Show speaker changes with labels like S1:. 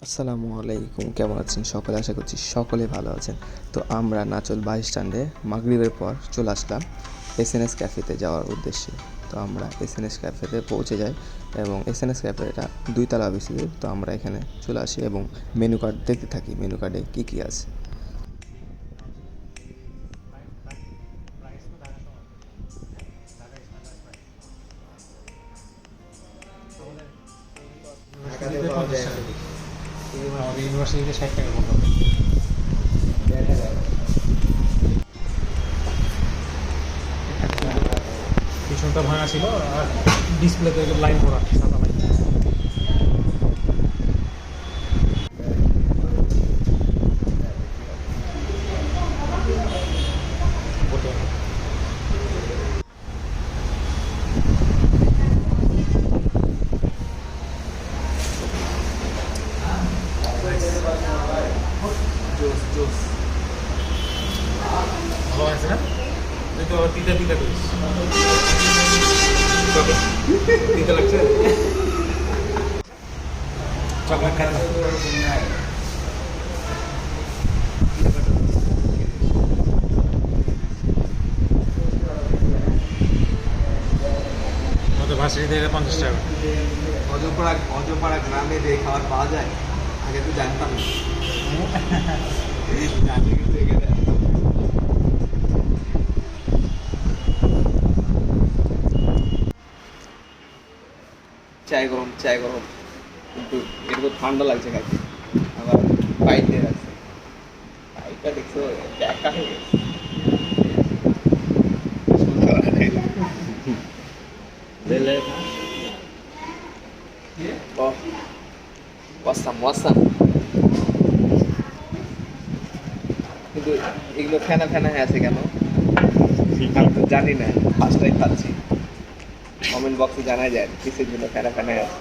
S1: আসসালামু আলাইকুম, কেমন আছেন সকলে? আশা করছি সকলে ভালো আছেন। তো আমরা নাচল বাস স্ট্যান্ডে মাগরিবের পর চলে আসলাম এসএনএস ক্যাফেতে যাওয়ার উদ্দেশ্যে। তো আমরা এসএনএস ক্যাফেতে পৌঁছে যাই এবং এসএনএস ক্যাফেটা 2 তলা বিশিষ্ট। তো আমরা এখানে চলে আসি এবং মেনু কার্ড দেখতে থাকি মেনু কার্ডে কী কী আছে।
S2: ইউনিভার্সিটিতে 60 টাকা বলতে হবে। পিছনটা ভাঙা ছিল আর ডিসপ্লেতে লাইন করা সাদা লাইন। ভালো আছে না? তুই তো তিতা তিতা করিস। তিতা লাগছে? চকলেট খাতে আমাদের ভার্সিটি থেকে 50 টাকা।
S3: অজপাড়া গ্রামে যে খাবার পাওয়া যায় আগে তো জানতাম না। জানি কিন্তু এখানে চাই গরম কিন্তু এরকম ঠান্ডা লাগছে খাইতে। আবার বাইক দিয়ে রাখছে, বাইকটা দেখছো একা হয়ে গেছে। কিন্তু এগুলো ফেনা ফেনা হয়ে আছে কেন আমি তো জানি না, ফার্স্ট টাইম খাচ্ছি। কমেন্ট বক্সে জানা যায় কিসের জন্য ফেনা ফেনা হয়ে আছে।